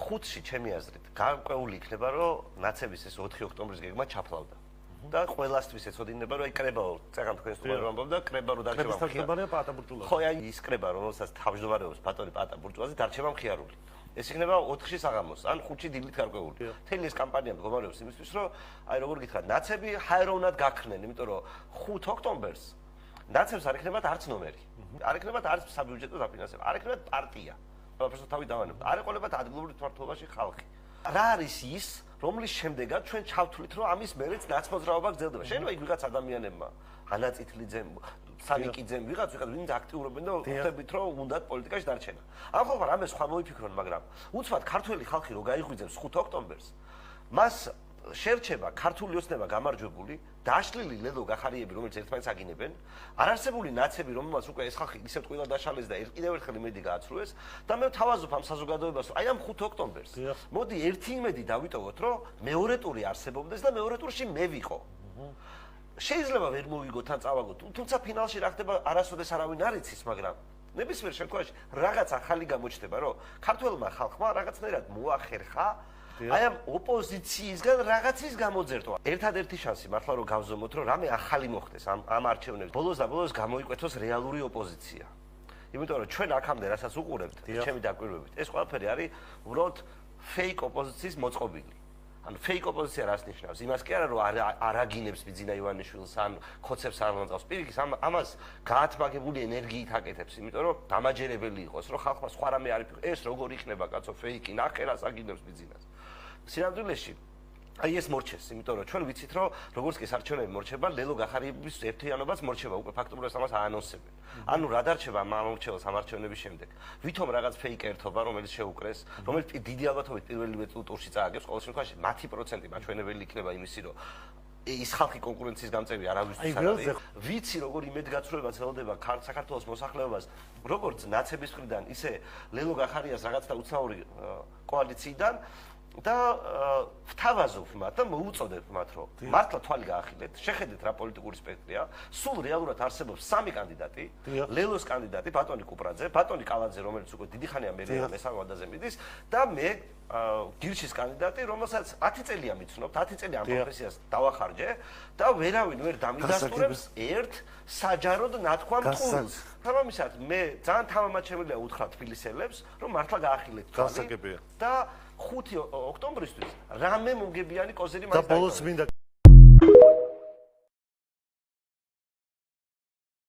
5-ში ჩემი აზრით გარკვეული იქნება, რომ ნაცების ეს 4 ოქტომბრის გეგმა ჩაფლავდა. და ყველასთვის ეცოდინება, რომ აი კრებაო, წეგან თქვენ სტუმარი ვამბობ და კრებაო დარჩება. კრებასთან პატა ბურჭულაძე. ხო, აი ის კრება, რომელსაც თავმჯდომარეობს ბატონი პატა ბურჭულაძე, დარჩება მხიარული. ეს იქნება 4-ში საღამოს, ან 5-ში დილით გარკვეული. მთელი ეს კამპანია მდგომარეობს იმისთვის, რომ აი როგორ გითხრათ, ნაცები ჰაეროვნად გაქრნენ, იმიტომ რომ 5 ოქტომბერს ნაცებს არ იქნებათ არც ნომერი. არ იქნებათ არც საბიუჯეტო დაფინანსება, არ იქნებათ პარტია. ყველაფერს თავი დავანებთ. არ ეყოლებათ ადგილობრივ თვალთვალაში ხალხი. რა არის ის, რომლის შემდეგაც ჩვენ ჩავთვლით, რომ ამის მერეც ნაცმოძრაობა გრძელდება. შეიძლება იქ ვიღაც ადამიანებმა, ანაწითლიძემ, სანიკიძემ, ვიღაც ვინც აქტიურობენ და ხვდებით, რომ უნდათ პოლიტიკაში დარჩენა. ამ ხოლმე რამე სხვა მოიფიქრონ, მაგრამ უცბად ქართველი ხალხი რო გაიღვიძებს 5 ოქტომბერს, მას შერჩება ქართული ოცნება გამარჯვებული, დაშლილი ლელო გახარიები, რომელიც ერთმანეთს აგინებენ, არარსებული ნაცები, რომელმაც უკვე ეს ხალხი ისევ ტყუილად დაშალეს და კიდევ ერთხელ იმედი გააცრუეს და მე ვთავაზობ ამ საზოგადოებას, რომ აი ამ 5 ოქტომბერს მოდი ერთი იმედი დავიტოვოთ, რომ მეორე ტური არსებობდეს და მეორე ტურში მე ვიყო. შეიძლება ვერ მოვიგოთ ან წავაგოთ, თუმცა ფინალში რა ხდება, არასოდეს არავინ არ იცის, მაგრამ ნებისმიერ შემთხვევაში რაღაც ახალი გამოჩნდება, რომ ქართველმა ხალხმა რაღაცნაირად მოახერხა აი ამ ოპოზიციისგან რაღაცის გამოძერტვა. ერთადერთი შანსი მართლა რომ გავზომოთ, რომ რამე ახალი მოხდეს ამ არჩევნებში. ბოლოს და ბოლოს გამოიკვეთოს რეალური ოპოზიცია. იმიტომ რომ ჩვენ აქამდე რასაც უყურებთ, ჩემი დაკვირვებით, ეს ყველაფერი არის უბრალოდ ფეიქ ოპოზიციის მოწყობილი. ანუ ფეიქ ოპოზიცია რას ნიშნავს? იმას კი არა რომ არაგინებს ბიძინა ივანიშვილს ან ხოცებს არ მოწავს. პირიქით ამას გაათმაგებული ენერგიით აკეთებს, იმიტომ რომ დამაჯერებელი იყოს, რომ ხალხმა სხვა რამე არ იფიქროს. ეს როგორ იქნება კაცო ფეიქი, ნახე რას აგინებს ბიძინას. სინამდვილეში აი ეს მორჩეს, იმიტომ რომ ჩვენ ვიცით, რომ როგორც კი არჩევნები მორჩება, ლელო გახარიების ერთიანობას მორჩება, უკვე ფაქტობრივად ამას აანონსებენ. ანუ რა დარჩება მომრჩეველს ამ არჩევნების შემდეგ? ვითომ რაღაც ფეიქ ერთობა, რომელიც შეუკრეს, რომელიც დიდი ალბათობით პირველივე ტურში წააგებს, ყოველ შემთხვევაში მათი პროცენტი მაჩვენებელი იქნება იმისი, რომ ის ხალხი კონკურენციის გამწევი არავისთვის არ არის. ვიცი როგორ იმედგაცრუება ძლდება საქართველოს მოსახლეობას, როგორც ნაცების მხრიდან, ისე ლელო გახარიას რაღაცა უცნაური კოალიციიდან და ვთავაზობ მათ და მოუწოდებ მათ, რომ მართლა თვალი გაახილეთ, შეხედეთ რა პოლიტიკური სპექტრია, სულ რეალურად არსებობს 3 კანდიდატი, ლელოს კანდიდატი, ბატონი კუპრაძე, ბატონი კალაძე, რომელიც უკვე დიდი ხანია მესამე ვადაზე მიდის და მე გირჩის კანდიდატი, რომელსაც 10 წელია მიცნობთ, 10 წელი ამ პროფესიას დავახარჯე და ვერავინ ვერ დამიდასტურებს ერთ საჯაროდ ნათქვამ ტყუილს. თამამისად, მე ძალიან თამამაჩემელია უთხრა თბილისელებს, რომ მართლა გაახილეთ თვალი და 5 ოქტომბრისთვის რამე მომგებიანი კოზირი მაინც და ბოლოს მინდა